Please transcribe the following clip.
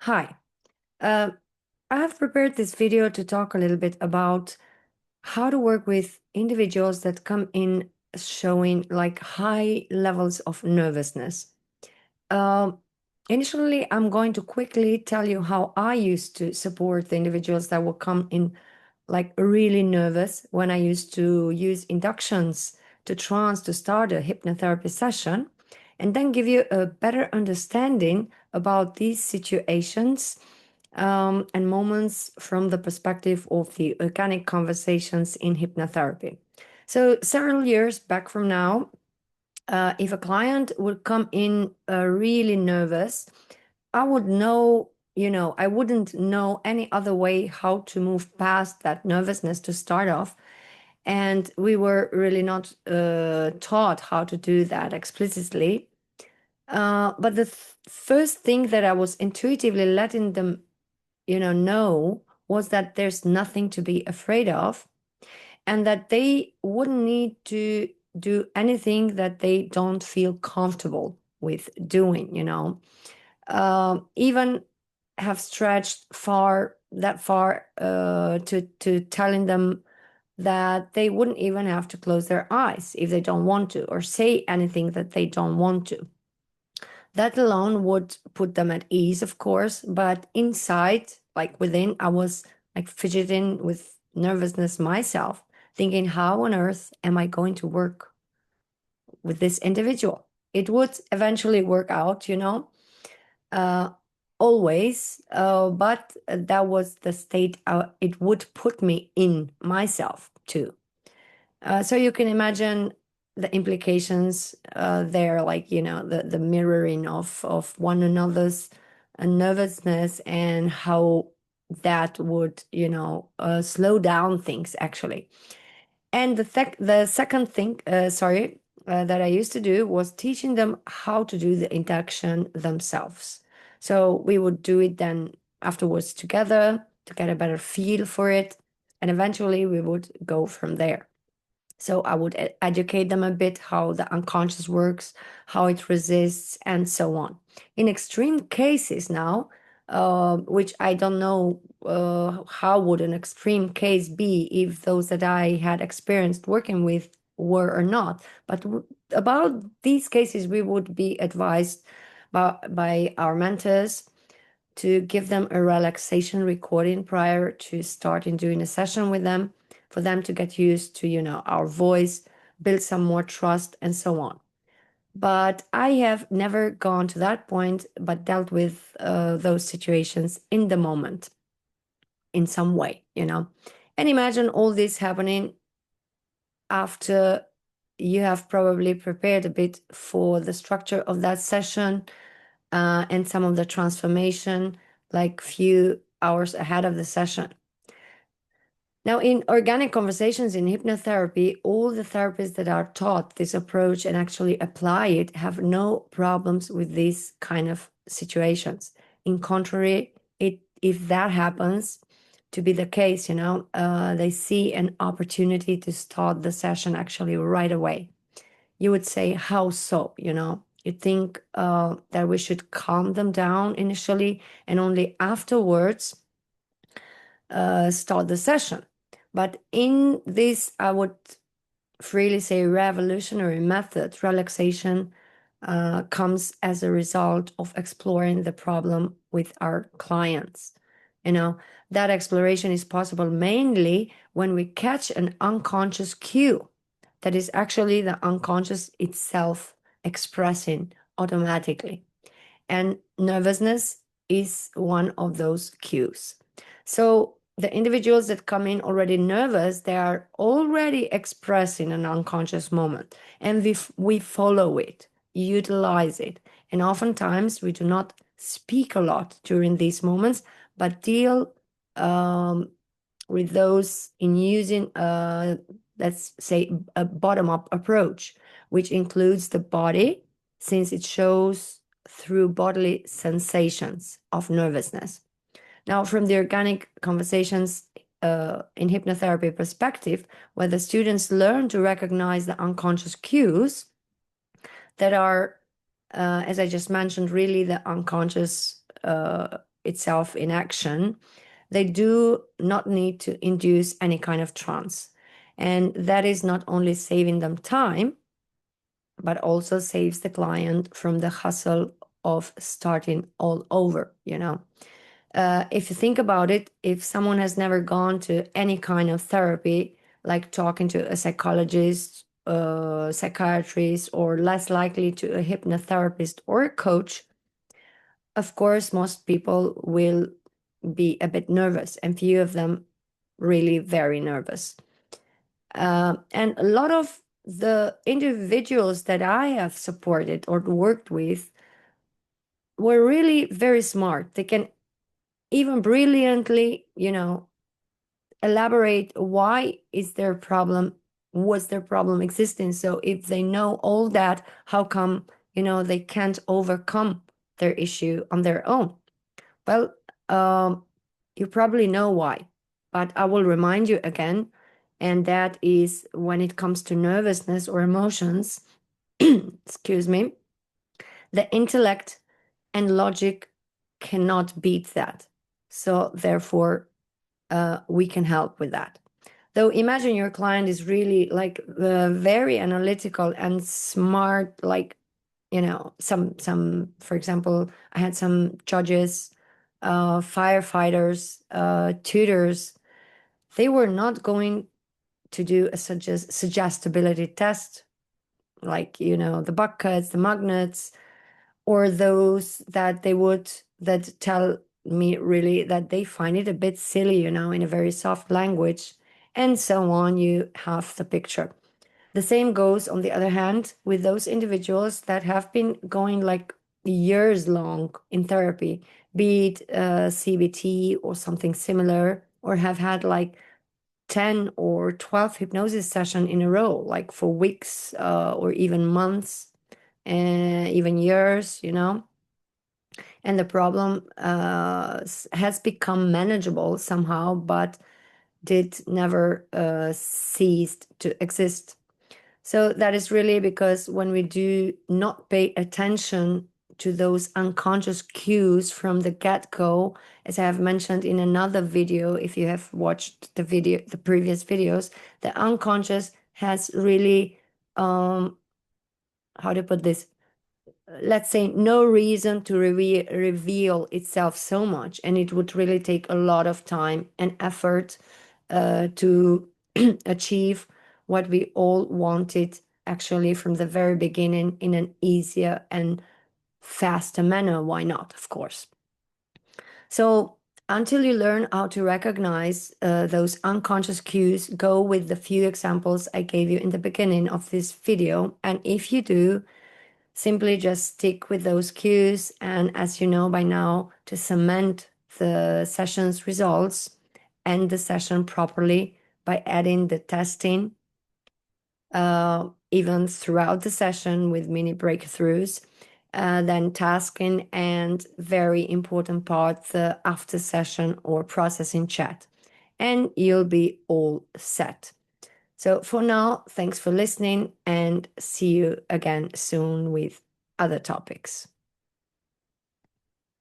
Hi, uh, I have prepared this video to talk a little bit about how to work with individuals that come in showing like high levels of nervousness. Um, Initially, I'm going to quickly tell you how I used to support the individuals that will come in like really nervous when I used to use inductions to trance to start a hypnotherapy session, and then give you a better understanding about these situations and moments from the perspective of the organic conversations in hypnotherapy. So, several years back from now, if a client would come in really nervous, I would know, I wouldn't know any other way how to move past that nervousness to start off. And we were really not taught how to do that explicitly. But the first thing that I was intuitively letting them, know was that there's nothing to be afraid of and that they wouldn't need to do anything that they don't feel comfortable with doing. Even have stretched far to telling them that they wouldn't even have to close their eyes if they don't want to or say anything that they don't want to. That alone would put them at ease, of course, but inside, like within, I was like fidgeting with nervousness myself, thinking, how on earth am I going to work with this individual? It would eventually work out, uh, always, but that was the state it would put me in myself too. So you can imagine the implications there, like, the mirroring of one another's nervousness and how that would, slow down things actually. And the second thing, that I used to do was teaching them how to do the induction themselves. So we would do it then afterwards together to get a better feel for it. And eventually we would go from there. So I would educate them a bit how the unconscious works, how it resists, and so on. In extreme cases now, which I don't know how would an extreme case be if those that I had experienced working with were or not. But about these cases, we would be advised by our mentors to give them a relaxation recording prior to starting doing a session with them, for them to get used to, our voice, build some more trust, and so on. But I have never gone to that point, but dealt with those situations in the moment in some way. And imagine all this happening after you have probably prepared a bit for the structure of that session and some of the transformation, like few hours ahead of the session. Now, in organic conversations in hypnotherapy, all the therapists that are taught this approach and actually apply it have no problems with these kind of situations. In contrary, if that happens to be the case, they see an opportunity to start the session actually right away. You would say, how so? You think that we should calm them down initially and only afterwards start the session. But in this, I would freely say revolutionary method, relaxation comes as a result of exploring the problem with our clients. That exploration is possible mainly when we catch an unconscious cue that is actually the unconscious itself expressing automatically. And nervousness is one of those cues. So the individuals that come in already nervous, they are already expressing an unconscious moment, and we follow it, utilize it. And oftentimes we do not speak a lot during these moments, but deal with those in using let's say a bottom-up approach, which includes the body, since it shows through bodily sensations of nervousness. Now, from the organic conversations in hypnotherapy perspective, where the students learn to recognize the unconscious cues that are, as I just mentioned, really the unconscious itself in action, they do not need to induce any kind of trance. And that is not only saving them time, but also saves the client from the hustle of starting all over, you know. If you think about it, if someone has never gone to any kind of therapy, like talking to a psychologist, psychiatrist, or less likely to a hypnotherapist or a coach, of course, most people will be a bit nervous, and few of them really very nervous. And a lot of the individuals that I have supported or worked with were really very smart. They can even brilliantly, you know, elaborate why is their problem, was their problem existing. So if they know all that, how come, you know, they can't overcome their issue on their own? Well, um, you probably know why, but I will remind you again, and that is when it comes to nervousness or emotions, excuse me, the intellect and logic cannot beat that. So therefore, we can help with that. Though imagine your client is really like very analytical and smart, like, you know, some, for example, I had some judges, firefighters, tutors. They were not going to do a suggestibility test, like, you know, the buckets, the magnets, or those that they would that tell me really that they find it a bit silly, you know, in a very soft language, and so on. You have the picture. The same goes, on the other hand, with those individuals that have been going like years long in therapy, be it CBT or something similar, or have had like 10 or 12 hypnosis sessions in a row, like for weeks or even months, even years, you know. And the problem has become manageable somehow, but did never ceased to exist. So that is really because when we do not pay attention to those unconscious cues from the get-go, as I have mentioned in another video, if you have watched the previous videos, the unconscious has really, how to put this, let's say, no reason to reveal itself so much, and it would really take a lot of time and effort to achieve what we all wanted actually from the very beginning in an easier and faster manner. Why not? Of course. So until you learn how to recognize those unconscious cues, go with the few examples I gave you in the beginning of this video. And if you do, simply just stick with those cues, and as you know by now, to cement the session's results, end the session properly by adding the testing, even throughout the session with mini breakthroughs, then tasking, and very important part, the after session or processing chat. And you'll be all set. So for now, thanks for listening, and see you again soon with other topics.